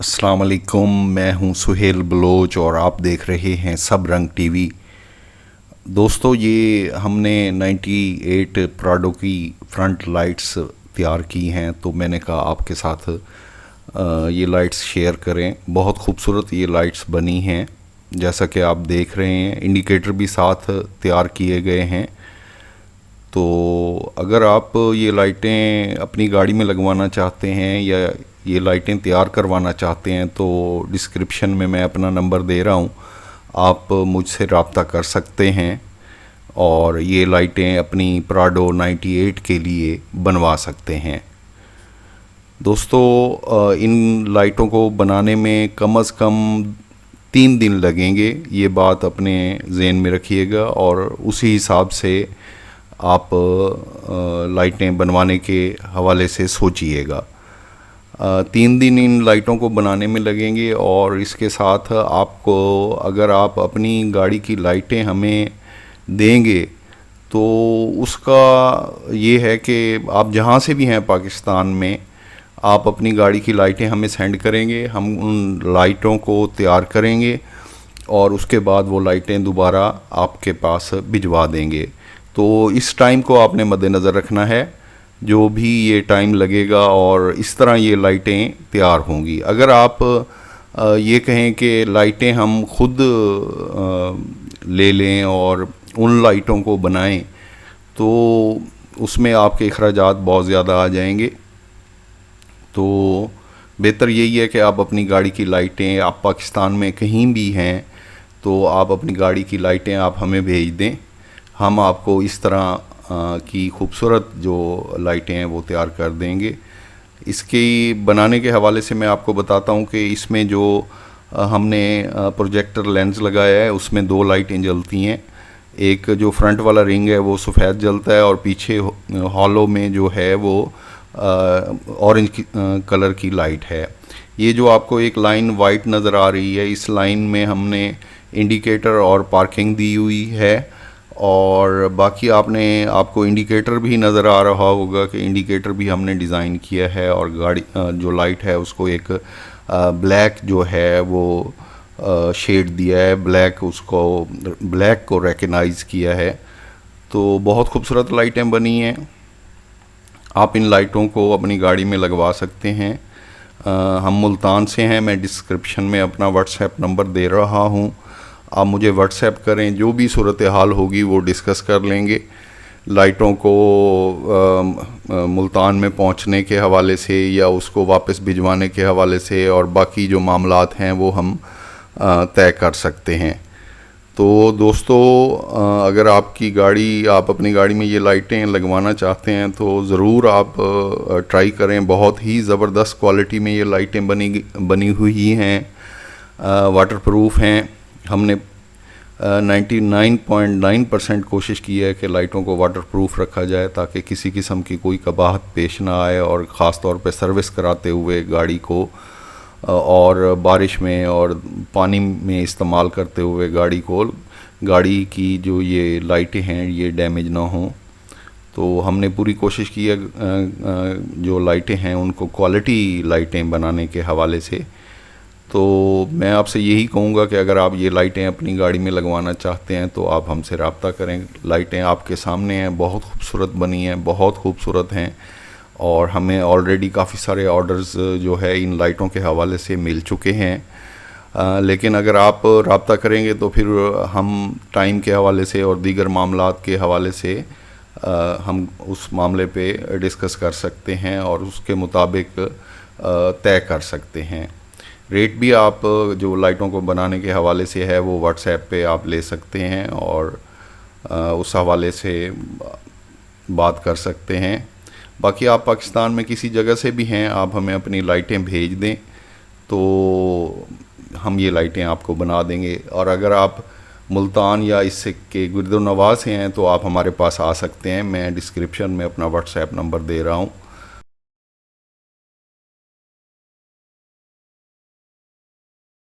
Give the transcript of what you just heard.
अस्सलाम वालेकुम। मैं हूं सुहेल बलोच और आप देख रहे हैं सब रंग टीवी। दोस्तों, ये हमने 98 प्राडो की फ्रंट लाइट्स तैयार की हैं, तो मैंने कहा आपके साथ ये लाइट्स शेयर करें। बहुत खूबसूरत ये लाइट्स बनी हैं, जैसा कि आप देख रहे हैं। इंडिकेटर भी साथ तैयार किए गए हैं। तो अगर आप ये लाइटें अपनी गाड़ी में लगवाना चाहते हैं या ये लाइटें तैयार करवाना चाहते हैं तो डिस्क्रिप्शन में मैं अपना नंबर दे रहा हूँ, आप मुझसे रब्ता कर सकते हैं और ये लाइटें अपनी प्राडो 98 के लिए बनवा सकते हैं। दोस्तों, इन लाइटों को बनाने में कम से कम 3 दिन लगेंगे, ये बात अपने ज़हन में रखिएगा और उसी हिसाब से आप लाइटें बनवाने के हवाले से सोचिएगा। 3 दिन इन लाइटों को बनाने में लगेंगे और इसके साथ आपको, अगर आप अपनी गाड़ी की लाइटें हमें देंगे तो उसका ये है कि आप जहाँ से भी हैं पाकिस्तान में, आप अपनी गाड़ी की लाइटें हमें सेंड करेंगे, हम उन लाइटों को तैयार करेंगे और उसके बाद वो लाइटें दोबारा आपके पास भिजवा देंगे। तो इस टाइम को आपने मद्देनज़र रखना है, जो भी ये टाइम लगेगा, और इस तरह ये लाइटें तैयार होंगी। अगर आप ये कहें कि लाइटें हम खुद ले लें और उन लाइटों को बनाएं, तो उसमें आपके अखराजात बहुत ज़्यादा आ जाएंगे। तो बेहतर यही है कि आप अपनी गाड़ी की लाइटें, आप पाकिस्तान में कहीं भी हैं तो आप अपनी गाड़ी की लाइटें आप हमें भेज दें। हम आपको इस तरह की खूबसूरत जो लाइटें हैं वो तैयार कर देंगे। इसके बनाने के हवाले से मैं आपको बताता हूँ कि इसमें जो हमने प्रोजेक्टर लेंस लगाया है उसमें 2 लाइटें जलती हैं। एक जो फ्रंट वाला रिंग है वो सफ़ेद जलता है और पीछे हॉलो में जो है वो ऑरेंज कलर की लाइट है। ये जो आपको एक लाइन वाइट नज़र आ रही है, इस लाइन में हमने इंडिकेटर और पार्किंग दी हुई है। और बाकी आपको इंडिकेटर भी नज़र आ रहा होगा कि इंडिकेटर भी हमने डिज़ाइन किया है, और गाड़ी जो लाइट है उसको एक ब्लैक जो है वो शेड दिया है, ब्लैक को रेकग्नाइज़ किया है। तो बहुत खूबसूरत लाइटें बनी हैं। आप इन लाइटों को अपनी गाड़ी में लगवा सकते हैं। हम मुल्तान से हैं। मैं डिस्क्रिप्शन में अपना व्हाट्सएप नंबर दे रहा हूँ, आप मुझे व्हाट्सएप करें, जो भी सूरत हाल होगी वो डिस्कस कर लेंगे। लाइटों को मुल्तान में पहुंचने के हवाले से या उसको वापस भिजवाने के हवाले से और बाकी जो मामलात हैं वो हम तय कर सकते हैं। तो दोस्तों, अगर आप अपनी गाड़ी में ये लाइटें लगवाना चाहते हैं तो ज़रूर आप ट्राई करें। बहुत ही ज़बरदस्त क्वालिटी में ये लाइटें बनी हुई हैं, वाटरप्रूफ हैं। हमने 99.9% कोशिश की है कि लाइटों को वाटरप्रूफ रखा जाए ताकि किसी किस्म की कोई कबाहत पेश ना आए, और ख़ास तौर पे सर्विस कराते हुए गाड़ी को और बारिश में और पानी में इस्तेमाल करते हुए गाड़ी की जो ये लाइटें हैं ये डैमेज ना हों। तो हमने पूरी कोशिश की है जो लाइटें हैं उनको क्वालिटी लाइटें बनाने के हवाले से। तो मैं आपसे यही कहूँगा कि अगर आप ये लाइटें अपनी गाड़ी में लगवाना चाहते हैं तो आप हमसे रब्ता करें। लाइटें आपके सामने हैं, बहुत खूबसूरत बनी हैं, बहुत खूबसूरत हैं, और हमें ऑलरेडी काफ़ी सारे ऑर्डर्स जो है इन लाइटों के हवाले से मिल चुके हैं। लेकिन अगर आप रब्ता करेंगे तो फिर हम टाइम के हवाले से और दीगर मामलात के हवाले से हम उस मामले पे डिस्कस कर सकते हैं और उसके मुताबिक तय कर सकते हैं। रेट भी आप जो लाइटों को बनाने के हवाले से है वो व्हाट्सएप पे आप ले सकते हैं और उस हवाले से बात कर सकते हैं। बाकी आप पाकिस्तान में किसी जगह से भी हैं, आप हमें अपनी लाइटें भेज दें तो हम ये लाइटें आपको बना देंगे। और अगर आप मुल्तान या इससे के गिरदो नवाज़ से हैं तो आप हमारे पास आ सकते हैं। मैं डिस्क्रिप्शन में अपना व्हाट्सएप नंबर दे रहा हूँ।